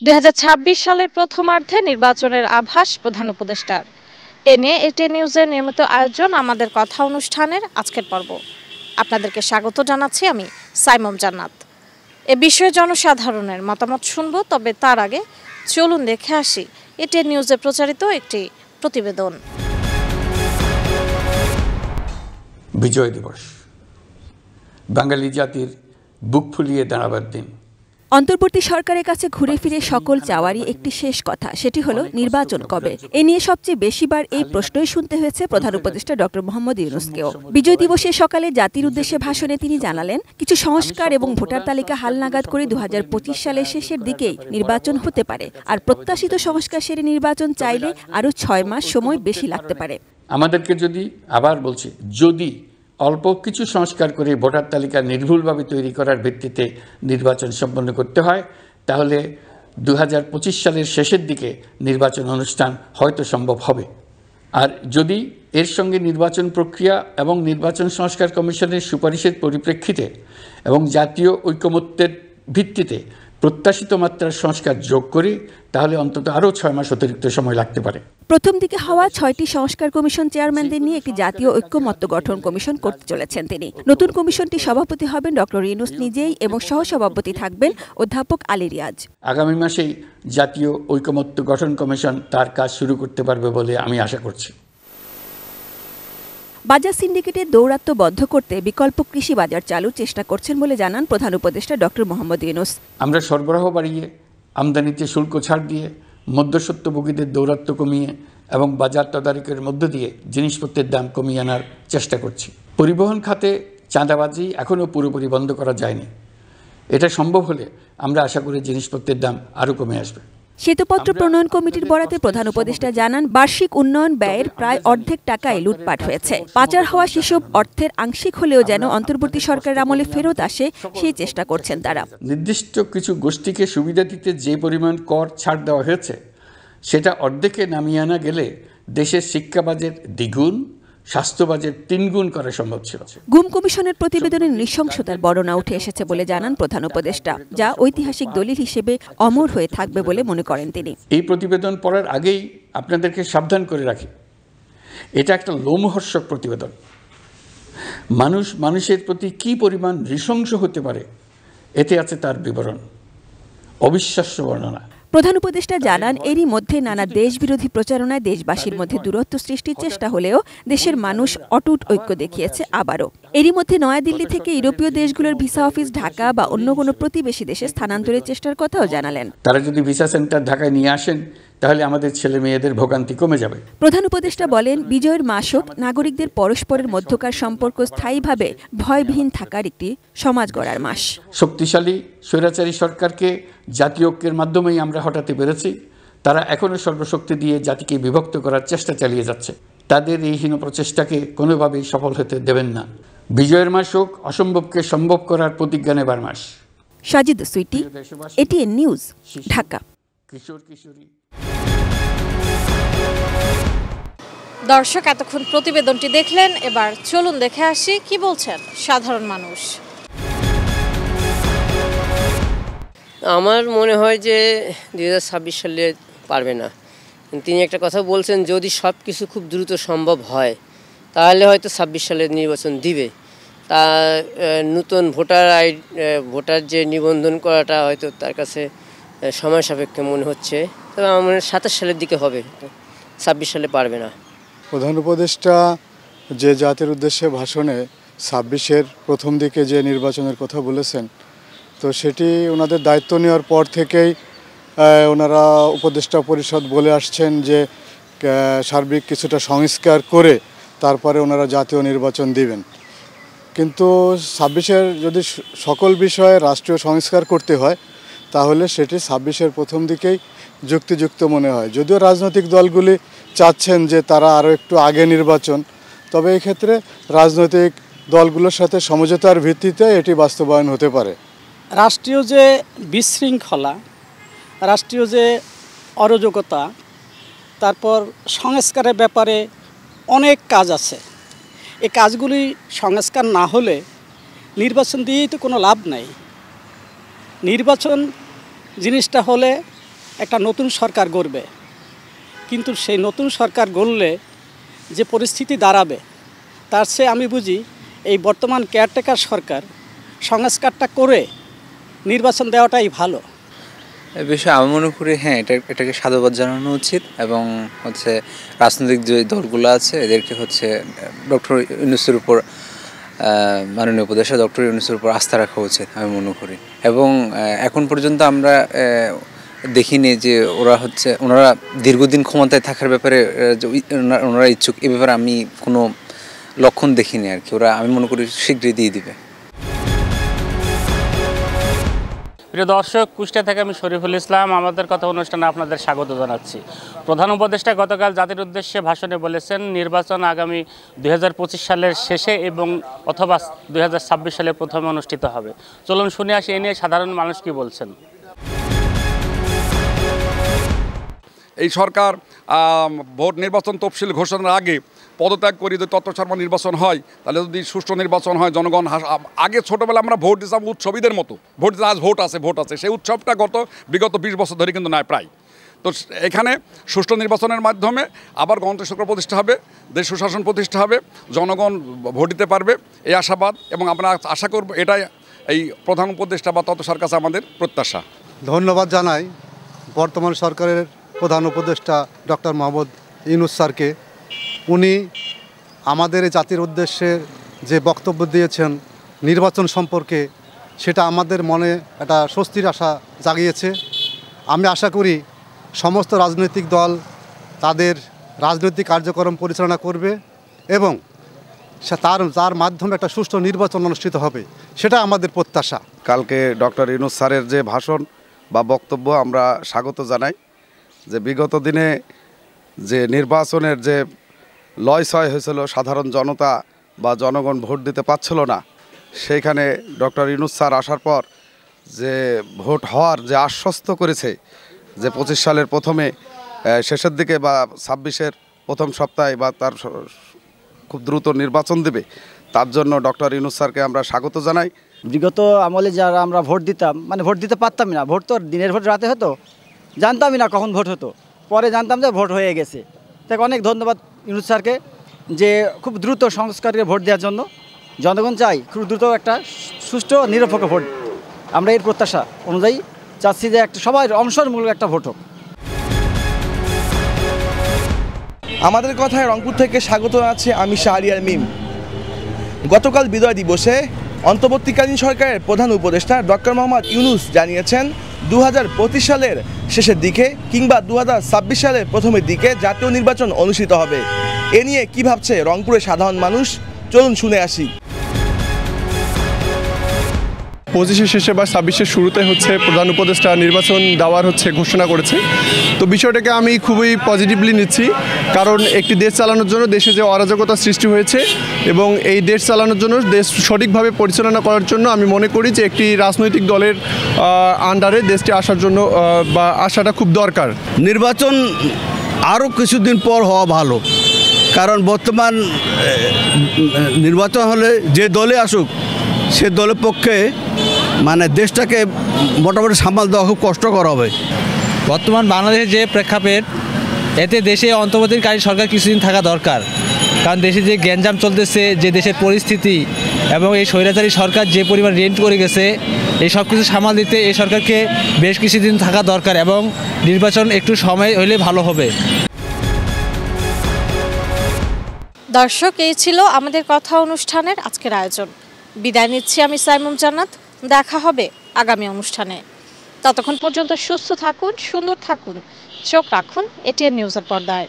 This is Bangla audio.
2026 সালের প্রথমার্ধে নির্বাচনের আভাস প্রধান উপদেষ্টার। এ নিয়ে এটি নিউজের নিয়মিত আয়োজন আমাদের কথা অনুষ্ঠানের আজকের পর্ব। আপনাদেরকে স্বাগত জানাচ্ছি আমি সাইমম জান্নাত। এ বিষয়ে জনসাধারণের মতামত শুনব, তবে তার আগে চলুন দেখে আসি এটি নিউজে প্রচারিত একটি প্রতিবেদন। বিজয় দিবস, বাঙালি জাতির বুক ফুলিয়ে দাঁড়াবার দিন। অন্তর্বর্তী সরকারের কাছে ঘুরে ফিরে সকল চাওয়ারই একটি শেষ কথা, সেটি হলো নির্বাচন কবে। এ নিয়ে সবচেয়ে বেশিবার এই প্রশ্নই শুনতে হয়েছে প্রধান উপদেষ্টা ডক্টর মোহাম্মদ ইউনূসকেও। বিজয় দিবসের সকালে জাতির উদ্দেশ্যে ভাষণে তিনি জানালেন, কিছু সংস্কার এবং ভোটার তালিকা হালনাগাদ করে 2025 সালের শেষের দিকেই নির্বাচন হতে পারে, আর প্রত্যাশিত সংস্কার সেরে নির্বাচন চাইলে আরও 6 মাস সময় বেশি লাগতে পারে। আমাদেরকে যদি, আবার বলছি, যদি অল্প কিছু সংস্কার করে ভোটার তালিকা নির্ভুলভাবে তৈরি করার ভিত্তিতে নির্বাচন সম্পন্ন করতে হয়, তাহলে 2025 সালের শেষের দিকে নির্বাচন অনুষ্ঠান হয়তো সম্ভব হবে। আর যদি এর সঙ্গে নির্বাচন প্রক্রিয়া এবং নির্বাচন সংস্কার কমিশনের সুপারিশের পরিপ্রেক্ষিতে এবং জাতীয় ঐকমত্যের ভিত্তিতে প্রত্যাশিত মাত্রার সংস্কার যোগ করি, তাহলে অন্তত আরও 6 মাস অতিরিক্ত সময় লাগতে পারে। প্রথম দিকে হওয়া 6টি সংস্কার কমিশন চেয়ারম্যানদের নিয়ে একটি জাতীয় ঐকমত্য গঠন কমিশন করতে চলেছেন তিনি। নতুন কমিশনটি সভাপতি হবেন ডক্টর ইউনূস নিজেই এবং সহসভাপতি থাকবেন অধ্যাপক আলী রিয়াজ। আগামী মাসেই জাতীয় ঐকমত্য গঠন কমিশন তার কাজ শুরু করতে পারবে বলে আমি আশা করছি। বাজার সিন্ডিকেটের দৌরাত্ম্য বন্ধ করতে বিকল্প কৃষি বাজার চালুর চেষ্টা করছেন বলে জানান প্রধান উপদেষ্টা ডক্টর মোহাম্মদ ইউনূস। আমরা সরবরাহ বাড়িয়ে, আমদানিতে শুল্ক ছাড় দিয়ে, মধ্যস্বত্বভোগীদের দৌরাত্ম্য কমিয়ে এবং বাজার তদারকির মধ্য দিয়ে জিনিসপত্রের দাম কমিয়ে আনার চেষ্টা করছি। পরিবহন খাতে চাঁদাবাজি এখনও পুরোপুরি বন্ধ করা যায়নি। এটা সম্ভব হলে আমরা আশা করি জিনিসপত্রের দাম আরও কমে আসবে। শ্বেতপত্র প্রণয়ন কমিটির বরাতে প্রধান উপদেষ্টা জানান, বার্ষিক উন্নয়ন ব্যয়ের প্রায় অর্ধেক টাকায় লুটপাট হয়েছে। পাচার হওয়া সেসব অর্থের আংশিক হলেও যেন অন্তর্বর্তী সরকারের আমলে ফেরত আসে, সেই চেষ্টা করছেন তারা। নির্দিষ্ট কিছু গোষ্ঠীকে সুবিধা দিতে যে পরিমাণ কর ছাড় দেওয়া হয়েছে, সেটা অর্ধেকে নামিয়ে আনা গেলে দেশের শিক্ষা বাজেট দ্বিগুণ, স্বাস্থ্য বাজেট 3 গুণ করা সম্ভব ছিল। গুম কমিশনের প্রতিবেদনের নৃশংসতার বর্ণনা উঠে এসেছে বলে জানান প্রধান উপদেষ্টা, যা ঐতিহাসিক দলিল হিসেবে অমর হয়ে থাকবে বলে মনে করেন তিনি। এই প্রতিবেদন পড়ার আগেই আপনাদেরকে সাবধান করে রাখি, এটা একটা লোমহর্ষক প্রতিবেদন। মানুষের প্রতি কি পরিমাণ নৃশংস হতে পারে এতে আছে তার বিবরণ, অবিশ্বাস্য বর্ণনা। প্রধান উপদেষ্টা জানান, এরই মধ্যে নানা দেশবিরোধী প্রচারণায় দেশবাসীর মধ্যে দূরত্ব সৃষ্টির চেষ্টা হলেও দেশের মানুষ অটুট ঐক্য দেখিয়েছে আবারও। এরই মধ্যে নয়াদিল্লি থেকে ইউরোপীয় দেশগুলোর ভিসা অফিস ঢাকা বা অন্য কোনো প্রতিবেশী দেশে স্থানান্তরের চেষ্টার কথাও জানালেন। তারা যদি ভিসা সেন্টার ঢাকায় নিয়ে আসেন, তাহলে আমাদের ছেলে মেয়েদের ভোগান্তি কমে যাবে। প্রধান উপদেষ্টা বলেন, বিজয়ের মাস হোক, নাগরিকদের পরস্পরের মধ্যকার সম্পর্ক স্থায়ীভাবে ভয়বিহীন থাকার একটি সমাজ গড়ার মাস। শক্তিশালী স্বৈরাচারী সরকারকে জাতীয় ঐক্যের মাধ্যমেই আমরা হটাতে পেরেছি। তারা এখনও সর্বশক্তি দিয়ে জাতিকে বিভক্ত করার চেষ্টা চালিয়ে যাচ্ছে। তাদের এই হীন প্রচেষ্টাকে কোনোভাবেই সফল হতে দেবেন না। বিজয়ের মাস হোক, অসম্ভবকে সম্ভব করার প্রতিজ্ঞা নেবার মাস। Sajid Sweety, ATN News, Dhaka. কিশোর কিশোরী। দর্শক, এতক্ষণ প্রতিবেদনটি দেখলেন, এবার চলুন দেখে আসি কি বলছেন সাধারণ মানুষ। আমার মনে হয় যে 2026 সালে পারবে না। তিনি একটা কথা বলছেন, যদি সব কিছু খুব দ্রুত সম্ভব হয় তাহলে হয়তো 26 সালের নির্বাচন দিবে। তা নতুন ভোটার যে নিবন্ধন করাটা হয়তো তার কাছে সময় সাপেক্ষ মনে হচ্ছে। তবে আমার মনে হয় 27 সালের দিকে হবে, 26 সালে পারবে না। প্রধান উপদেষ্টা যে জাতির উদ্দেশ্যে ভাষণে 26-এর প্রথম দিকে যে নির্বাচনের কথা বলেছেন, তো সেটি ওনাদের দায়িত্ব নেওয়ার পর থেকেই ওনারা উপদেষ্টা পরিষদ বলে আসছেন যে সার্বিক কিছুটা সংস্কার করে তারপরে ওনারা জাতীয় নির্বাচন দিবেন। কিন্তু 26-এর যদি সকল বিষয়ে রাষ্ট্রীয় সংস্কার করতে হয়, তাহলে সেটি 26-এর প্রথম দিকেই যুক্তিযুক্ত মনে হয়। যদিও রাজনৈতিক দলগুলি চাচ্ছেন যে তারা আরও একটু আগে নির্বাচন, তবে এই ক্ষেত্রে রাজনৈতিক দলগুলোর সাথে সমঝোতার ভিত্তিতে এটি বাস্তবায়ন হতে পারে। রাষ্ট্রীয় যে বিশৃঙ্খলা, রাষ্ট্রীয় যে অরাজকতা, তারপর সংস্কারের ব্যাপারে অনেক কাজ আছে। এই কাজগুলি সংস্কার না হলে নির্বাচন দিয়েই তো কোনো লাভ নাই। নির্বাচন জিনিসটা হলে একটা নতুন সরকার গড়বে, কিন্তু সেই নতুন সরকার গড়লে যে পরিস্থিতি দাঁড়াবে তার চেয়ে আমি বুঝি এই বর্তমান কেয়ারটেকার সরকার সংস্কারটা করে নির্বাচন দেওয়াটাই ভালো। এই বিষয়ে আমি মনে করি হ্যাঁ, এটাকে সাধুবাদ জানানো উচিত এবং হচ্ছে রাজনৈতিক যে দলগুলো আছে এদেরকে হচ্ছে ডক্টর ইউনূসের উপর, মাননীয় উপদেষ্টা ডক্টর ইউনূসের উপর আস্থা রাখা উচিত আমি মনে করি। এবং এখন পর্যন্ত আমরা দেখিনি যে ওনারা দীর্ঘদিন ক্ষমতায় থাকার ব্যাপারে ওনারা ইচ্ছুক, এ ব্যাপারে আমি কোনো লক্ষণ দেখিনি আর কি। আমি মনে করি শীঘ্রই দিয়ে দিবে। প্রিয় দর্শক, কুষ্টিয়া থেকে আমি শরীফুল ইসলাম। আমাদের কথা অনুষ্ঠানে আপনাদের স্বাগত জানাচ্ছি। প্রধান উপদেষ্টা গতকাল জাতির উদ্দেশ্যে ভাষণে বলেছেন নির্বাচন আগামী 2025 সালের শেষে এবং অথবা 2026 সালে প্রথমে অনুষ্ঠিত হবে। চলুন শুনে আসি এ নিয়ে সাধারণ মানুষ কি বলছেন। এই সরকার ভোট নির্বাচন তফসিল ঘোষণার আগে পদত্যাগ করে যদি তত্ত্ব শর্মা নির্বাচন হয়, তাহলে যদি সুষ্ঠু নির্বাচন হয়, জনগণ আগে ছোটোবেলা আমরা ভোট দিতাম উৎসবীদের মতো, ভোট দিতাম আজ ভোট আছে সেই উৎসবটা বিগত 20 বছর ধরে কিন্তু নাই প্রায়। তো এখানে সুষ্ঠু নির্বাচনের মাধ্যমে আবার গণতন্ত্র সরকার প্রতিষ্ঠা হবে, দেশ সুশাসন প্রতিষ্ঠা হবে, জনগণ ভোট দিতে পারবে এই আশাবাদ এবং আমরা আশা করব এটাই এই প্রধান উপদেষ্টা বা তত্ত্ব সরকার কাছে আমাদের প্রত্যাশা। ধন্যবাদ জানাই বর্তমান সরকারের প্রধান উপদেষ্টা ডক্টর মোহাম্মদ ইউনূস স্যারকে। উনি আমাদের এই জাতির উদ্দেশ্যে যে বক্তব্য দিয়েছেন নির্বাচন সম্পর্কে, সেটা আমাদের মনে একটা স্বস্তির আশা জাগিয়েছে। আমি আশা করি সমস্ত রাজনৈতিক দল তাদের রাজনৈতিক কার্যক্রম পরিচালনা করবে এবং তার মাধ্যমে একটা সুষ্ঠু নির্বাচন অনুষ্ঠিত হবে, সেটা আমাদের প্রত্যাশা। কালকে ডক্টর ইউনূস স্যারের যে ভাষণ বা বক্তব্য আমরা স্বাগত জানাই। যে বিগত দিনে যে নির্বাচনের যে লয়ছয় হয়েছিল, সাধারণ জনতা বা জনগণ ভোট দিতে পারছিল না, সেইখানে ডক্টর ইউনূস স্যার আসার পর যে ভোট হওয়ার যে আশ্বস্ত করেছে যে 25 সালের প্রথমে শেষের দিকে বা 26-এর প্রথম সপ্তাহে বা তার খুব দ্রুত নির্বাচন দেবে, তার জন্য ডক্টর ইউনূস স্যারকে আমরা স্বাগত জানাই। বিগত আমলে যারা আমরা ভোট দিতাম, মানে ভোট দিতে পারতামই না, ভোট তো দিনের ভোট রাতে হতো, জানতামই না কখন ভোট হতো, পরে জানতাম যে ভোট হয়ে গেছে। তাই অনেক ধন্যবাদ ইউনূস স্যারকে যে খুব দ্রুত সংস্কারকে ভোট দেওয়ার জন্য। জনগণ চাই খুব দ্রুত একটা সুষ্ঠু নিরপেক্ষ ভোট। আমরা এর প্রত্যাশা অনুযায়ী চাচ্ছি যে একটা সবাই অংশমূলক একটা ভোট হোক। আমাদের কথায় রংপুর থেকে স্বাগত জানাচ্ছি আমি শাহরিয়ার মিম। গতকাল বিজয় দিবসে অন্তর্বর্তীকালীন সরকারের প্রধান উপদেষ্টা ডক্টর মোহাম্মদ ইউনূস জানিয়েছেন 2025 সালের শেষের দিকে কিংবা 2026 সালের প্রথমের দিকে জাতীয় নির্বাচন অনুষ্ঠিত হবে। এ নিয়ে কী ভাবছে রংপুরের সাধারণ মানুষ, চলুন শুনে আসি। 25-এর শেষে বা 26-এর শুরুতে প্রধান উপদেষ্টা নির্বাচন দেওয়ার ঘোষণা করেছে। তো বিষয়টাকে আমি খুবই পজিটিভলি নিচ্ছি, কারণ একটি দেশ চালানোর জন্য দেশে যে অরাজকতা সৃষ্টি হয়েছে এবং এই দেশ চালানোর জন্য দেশ সঠিকভাবে পরিচালনা করার জন্য আমি মনে করি যে একটি রাজনৈতিক দলের আন্ডারে দেশটি আসার জন্য বা আসাটা খুব দরকার। নির্বাচন আরও কিছুদিন পর হওয়া ভালো, কারণ বর্তমান নির্বাচন হলে যে দলে আসুক সে দলের পক্ষে মানে দেশটাকে মোটামুটি সামাল দেওয়া খুব কষ্টকর হবে। বর্তমান বাংলাদেশের যে প্রেক্ষাপট, এতে দেশে অন্তর্বর্তীকালীন সরকার কিছুদিন থাকা দরকার, কারণ দেশে যে গ্যাঞ্জাম চলতেছে, যে দেশের পরিস্থিতি এবং এই স্বৈরাচারী সরকার যে পরিমাণ রেন্ট করে গেছে, এই সব কিছু সামাল দিতে এই সরকারকে বেশ কিছুদিন থাকা দরকার এবং নির্বাচন একটু সময় হলে ভালো হবে। দর্শক, এই ছিল আমাদের কথা অনুষ্ঠানের আজকের আয়োজন। বিদায় নিচ্ছি আমি সাইমুম জান্নাত। দেখা হবে আগামী অনুষ্ঠানে। ততক্ষণ পর্যন্ত সুস্থ থাকুন, সুন্দর থাকুন, চোখ রাখুন এটিএন নিউজের পর্দায়।